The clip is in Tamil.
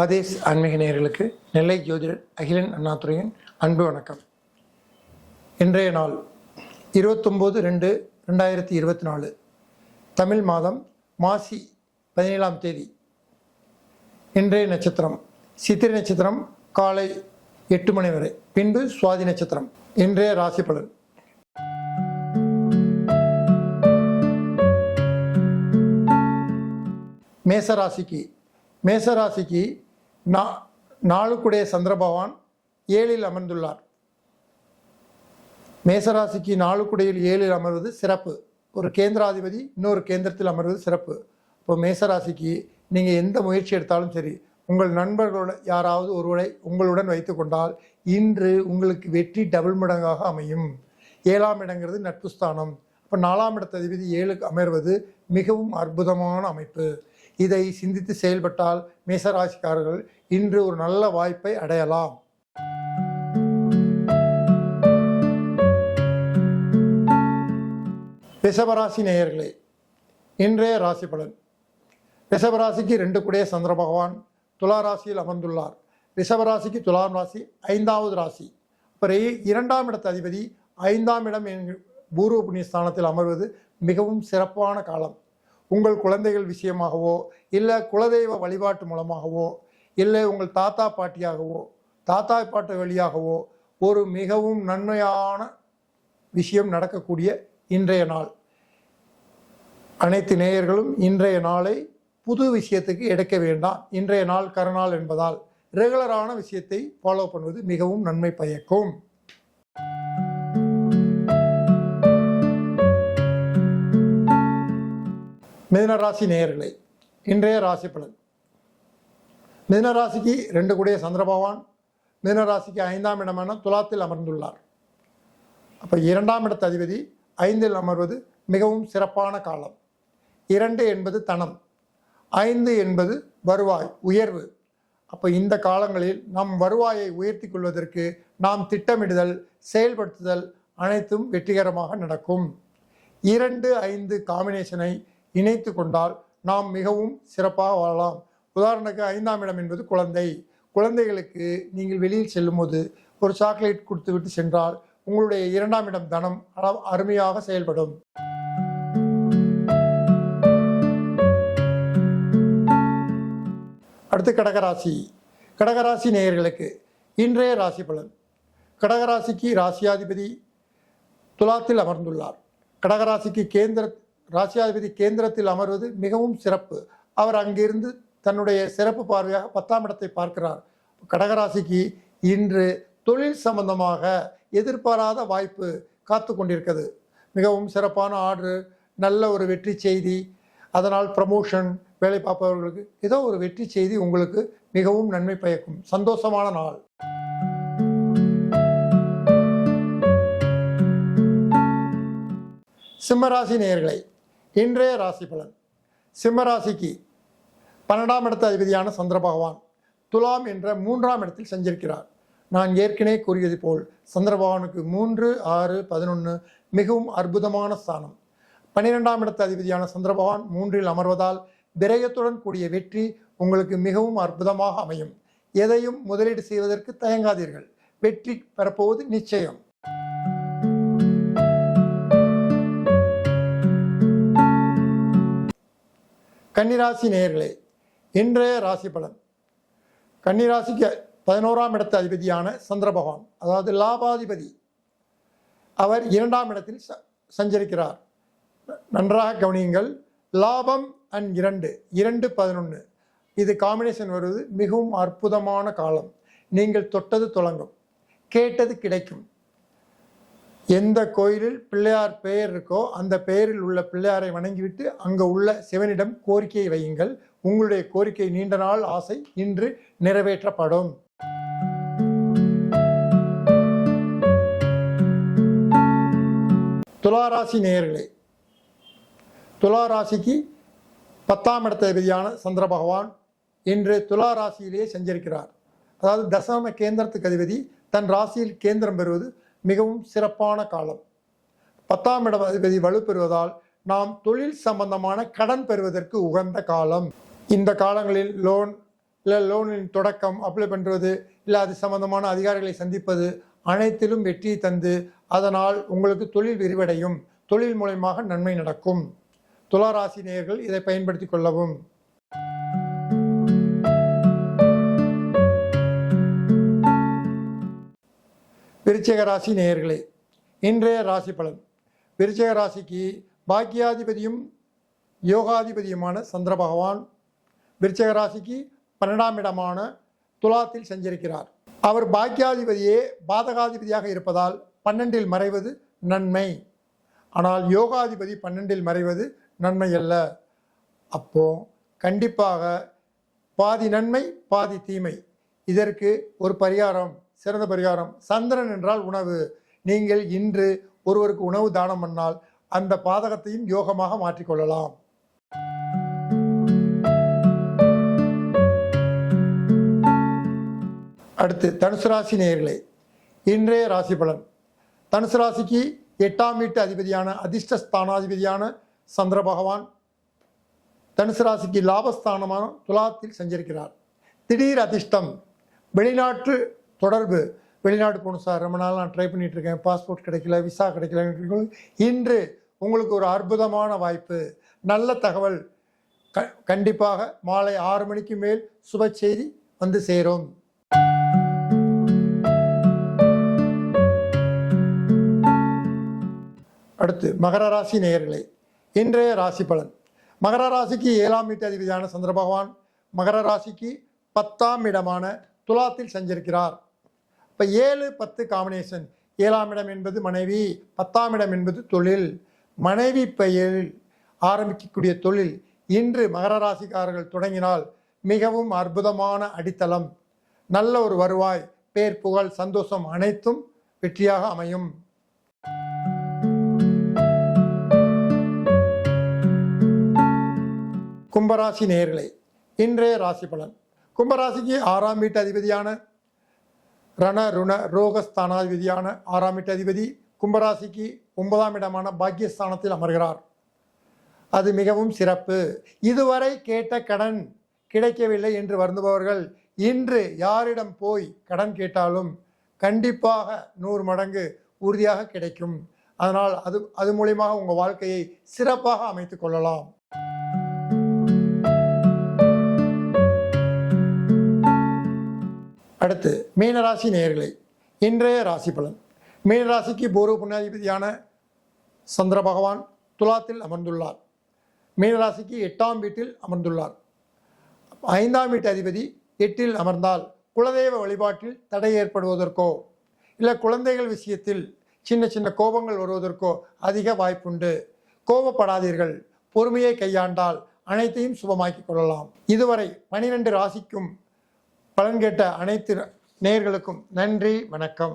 ஆதேஷ் ஆன்மீக நேயர்களுக்கு நெல்லை ஜோதிடர் அகிலன் அண்ணாதுரையின் அன்பு வணக்கம். இன்றைய நாள் 29/2/2024 தமிழ் மாதம் மாசி 17ஆம் தேதி. இன்றைய நட்சத்திரம் சித்திரை நட்சத்திரம் காலை 8 மணி வரை, பின்பு சுவாதி நட்சத்திரம். இன்றைய ராசி பலன். மேசராசிக்கு நாளுக்குடைய சந்திர பகவான் 7இல் அமர்ந்துள்ளார். மேசராசிக்கு நாளுக்குடையில் 7இல் அமர்வது சிறப்பு. ஒரு கேந்திராதிபதி இன்னொரு கேந்திரத்தில் அமர்வது சிறப்பு. இப்போ மேசராசிக்கு நீங்கள் எந்த முயற்சி எடுத்தாலும் சரி, உங்கள் நண்பர்களோட யாராவது ஒருவரை உங்களுடன் வைத்து கொண்டால் இன்று உங்களுக்கு வெற்றி டபுள் மடங்காக அமையும். 7ஆம் இடங்கிறது நட்பு ஸ்தானம். இப்போ 4ஆம் இடத்த அதிபதி 7க்கு அமர்வது மிகவும் அற்புதமான அமைப்பு. இதை சிந்தித்து செயல்பட்டால் மேசராசிக்காரர்கள் இன்று ஒரு நல்ல வாய்ப்பை அடையலாம். ரிஷபராசி நேயர்களே, இன்றைய ராசி பலன். ரிஷபராசிக்கு 2 கூடிய சந்திர பகவான் துலா ராசியில் அமர்ந்துள்ளார். ரிஷபராசிக்கு துலாம் ராசி 5வது ராசி. அப்புறம் 2ஆம் இடத்த அதிபதி 5ஆம் இடம் பூர்வ புண்ணிய ஸ்தானத்தில் அமர்வது மிகவும் சிறப்பான காலம். உங்கள் குழந்தைகள் விஷயமாகவோ, இல்லை குலதெய்வ வழிபாட்டு மூலமாகவோ, இல்லை உங்கள் தாத்தா பாட்டியாகவோ, தாத்தா பாட்டு வழியாகவோ ஒரு மிகவும் நன்மையான விஷயம் நடக்கக்கூடிய இன்றைய நாள். அனைத்து நேயர்களும் இன்றைய நாளை புது விஷயத்துக்கு எடுக்க வேண்டாம். இன்றைய நாள் கருநாள் என்பதால் ரெகுலரான விஷயத்தை ஃபாலோ பண்ணுவது மிகவும் நன்மை பயக்கும். மிதுனராசி நேயர்களே, இன்றைய ராசி பலன். மிதுனராசிக்கு 2 கூடிய சந்திர பகவான் மிதுனராசிக்கு 5ஆம் இடமான துலாத்தில் அமர்ந்துள்ளார். அப்போ 2ஆம் இடத்த அதிபதி 5இல் அமர்வது மிகவும் சிறப்பான காலம். 2 என்பது தனம், 5 என்பது வருவாய் உயர்வு. அப்போ இந்த காலங்களில் நம் வருவாயை உயர்த்தி கொள்வதற்கு நாம் திட்டமிடுதல், செயல்படுத்துதல் அனைத்தும் வெற்றிகரமாக நடக்கும். 2-5 காம்பினேஷனை இணைத்து கொண்டால் நாம் மிகவும் சிறப்பாக வாழலாம். உதாரணத்துக்கு 5ஆம் இடம் என்பது குழந்தைகளுக்கு நீங்கள் வெளியில் செல்லும்போது ஒரு சாக்லேட் கொடுத்து விட்டு சென்றால் உங்களுடைய 2ஆம் இடம் தனம் அருமையாக செயல்படும். அடுத்து கடகராசி நேயர்களுக்கு இன்றைய ராசி பலன். கடகராசிக்கு ராசியாதிபதி துலாத்தில் அமர்ந்துள்ளார். கடகராசிக்கு ராசியாதிபதி கேந்திரத்தில் அமர்வது மிகவும் சிறப்பு. அவர் அங்கிருந்து தன்னுடைய சிறப்பு பார்வையாக 10ஆம் இடத்தை பார்க்கிறார். கடகராசிக்கு இன்று தொழில் சம்பந்தமாக எதிர்பாராத வாய்ப்பு காத்து கொண்டிருக்கிறது. மிகவும் சிறப்பான ஆர்டர், நல்ல ஒரு வெற்றி செய்தி, அதனால் ப்ரமோஷன், வேலை பார்ப்பவர்களுக்கு ஏதோ ஒரு வெற்றி செய்தி உங்களுக்கு மிகவும் நன்மை பயக்கும். சந்தோஷமான நாள். சிம்மராசி நேயர்களை, இன்றைய ராசி பலன். சிம்மராசிக்கு 12ஆம் இடத்த அதிபதியான சந்திர பகவான் துலாம் என்ற 3ஆம் இடத்தில் சஞ்சரிக்கிறார். நான் ஏற்கனவே கூறியது போல் சந்திர பகவானுக்கு 3, 6, 11 மிகவும் அற்புதமான ஸ்தானம். 12ஆம் இடத்த அதிபதியான சந்திர பகவான் 3இல் அமர்வதால் விரயத்துடன் கூடிய வெற்றி உங்களுக்கு மிகவும் அற்புதமாக அமையும். எதையும் முதலீடு செய்வதற்கு தயங்காதீர்கள். வெற்றி பெறப்போவது நிச்சயம். கன்னிராசி நேயர்களே, இன்றைய ராசி பலன். கன்னிராசிக்கு 11ஆம் இடத்த அதிபதியான சந்திர பகவான், அதாவது லாபாதிபதி, அவர் 2ஆம் இடத்தில் சஞ்சரிக்கிறார். நன்றாக கவனியுங்கள். லாபம் அண்ட் 2-11 இது காம்பினேஷன் வருவது மிகவும் அற்புதமான காலம். நீங்கள் தொட்டது தொடங்கும், கேட்டது கிடைக்கும். எந்த கோயிலில் பிள்ளையார் பெயர் இருக்கோ அந்த பெயரில் உள்ள பிள்ளையாரை வணங்கிவிட்டு அங்கே உள்ள சிவனிடம் கோரிக்கையை வையுங்கள். உங்களுடைய கோரிக்கை, நீண்ட நாள் ஆசை இன்று நிறைவேற்றப்படும். துளாராசி நேயர்களே, துளாராசிக்கு 10ஆம் இடத்த அதிபதியான சந்திர பகவான் இன்று துலா ராசியிலேயே சஞ்சரிக்கிறார். அதாவது தசம கேந்திரத்துக்கு அதிபதி தன் ராசியில் கேந்திரம் பெறுவது மிகவும் சிறப்பான காலம். 10ஆம் இட அதிபதி வலுப்பெறுவதால் நாம் தொழில் சம்பந்தமான கடன் பெறுவதற்கு உகந்த காலம். இந்த காலங்களில் லோன், இல்லை லோனின் தொடக்கம் அப்ளை பண்ணுறது, இல்லை அது சம்பந்தமான அதிகாரிகளை சந்திப்பது, அனைத்திலும் வெற்றியை தந்து அதனால் உங்களுக்கு தொழில் விரிவடையும். தொழில் மூலமாக நன்மை நடக்கும். துலா ராசி நேயர்கள் இதை பயன்படுத்திக் கொள்ளவும். விருச்சிக ராசி நேயர்களே, இன்றைய ராசி பலன். விருச்சிக ராசிக்கு பாக்கியாதிபதியும் யோகாதிபதியுமான சந்திர பகவான் விருச்சிக ராசிக்கு 12ஆம் இடமான துலாத்தில் சஞ்சரிக்கிறார். அவர் பாக்கியாதிபதியே பாதகாதிபதியாக இருப்பதால் 12இல் மறைவது நன்மை. ஆனால் யோகாதிபதி 12இல் மறைவது நன்மை அல்ல. அப்போ கண்டிப்பாக பாதி நன்மை பாதி தீமை. இதற்கு ஒரு பரிகாரம், சிறந்த பரிகாரம். சந்திரன் என்றால் உணவு. நீங்கள் இன்று ஒருவருக்கு உணவு தானம் பண்ணால் அந்த பாதகத்தையும் யோகமாக மாற்றிக்கொள்ளலாம். அடுத்து தனுசு ராசி நேயர்களே, இன்றைய ராசி பலன். தனுசு ராசிக்கு 8ஆம் வீட்டு அதிபதியான அதிர்ஷ்டஸ்தானாதிபதியான சந்திர பகவான் தனுசு ராசிக்கு லாபஸ்தானமான துலாத்தில் சஞ்சரிக்கிறார். திடீர் அதிர்ஷ்டம், வெளிநாட்டு தொடர்பு. வெளிநாடு போகணும் சார், ரொம்ப நாள் நான் ட்ரை பண்ணிட்டு இருக்கேன், பாஸ்போர்ட் கிடைக்கல, விசா கிடைக்கல. இன்று உங்களுக்கு ஒரு அற்புதமான வாய்ப்பு, நல்ல தகவல். கண்டிப்பாக மாலை 6 மணிக்கு மேல் சுப செய்தி வந்து சேரும். அடுத்து மகர ராசி நேயர்களே, இன்றைய ராசி பலன். மகர ராசிக்கு 7ஆம் வீட்டு அதிபதியான சந்திர பகவான் மகர ராசிக்கு 10ஆம் இடமான துலாத்தில் சஞ்சரிக்கிறார். இப்போ 7-10 காம்பினேஷன். 7ஆம் இடம் என்பது மனைவி, 10ஆம் இடம் என்பது தொழில். மனைவி பெயரில் ஆரம்பிக்கக்கூடிய தொழில் இன்று மகர ராசிக்காரர்கள் தொடங்கினால் மிகவும் அற்புதமான அடித்தளம். நல்ல ஒரு வருவாய், பேர், புகழ், சந்தோஷம் அனைத்தும் வெற்றியாக அமையும். கும்பராசி நேயர்களே, இன்றைய ராசி பலன். கும்பராசிக்கு 6ஆம் வீட்டு அதிபதியான ரண ருண ரோகஸ்தானாதிபதியான 6ஆம் வீட்டு அதிபதி கும்பராசிக்கு 9ஆம் இடமான பாக்கியஸ்தானத்தில் அமர்கிறார். அது மிகவும் சிறப்பு. இதுவரை கேட்ட கடன் கிடைக்கவில்லை என்று வருந்துபவர்கள் இன்று யாரிடம் போய் கடன் கேட்டாலும் கண்டிப்பாக 100 மடங்கு உறுதியாக கிடைக்கும். அதனால் அது மூலியமாக உங்கள் வாழ்க்கையை சிறப்பாக அமைத்துக் கொள்ளலாம். அடுத்து மீனராசி நேயர்களே, இன்றைய ராசி பலன். மீனராசிக்கு பூர்வ புண்ணியாதிபதியான சந்திர பகவான் துலாத்தில் அமர்ந்துள்ளார். மீனராசிக்கு 8ஆம் வீட்டில் அமர்ந்துள்ளார். 5ஆம் வீட்டு அதிபதி 8இல் அமர்ந்தால் குலதெய்வ வழிபாட்டில் தடை ஏற்படுவதற்கோ இல்லை குழந்தைகள் விஷயத்தில் சின்ன சின்ன கோபங்கள் வருவதற்கோ அதிக வாய்ப்புண்டு. கோபப்படாதீர்கள். பொறுமையை கையாண்டால் அனைத்தையும் சுபமாக்கிக் கொள்ளலாம். இதுவரை 12 ராசிக்கும் பலன் கேட்ட அனைத்து நேயர்களுக்கும் நன்றி, வணக்கம்.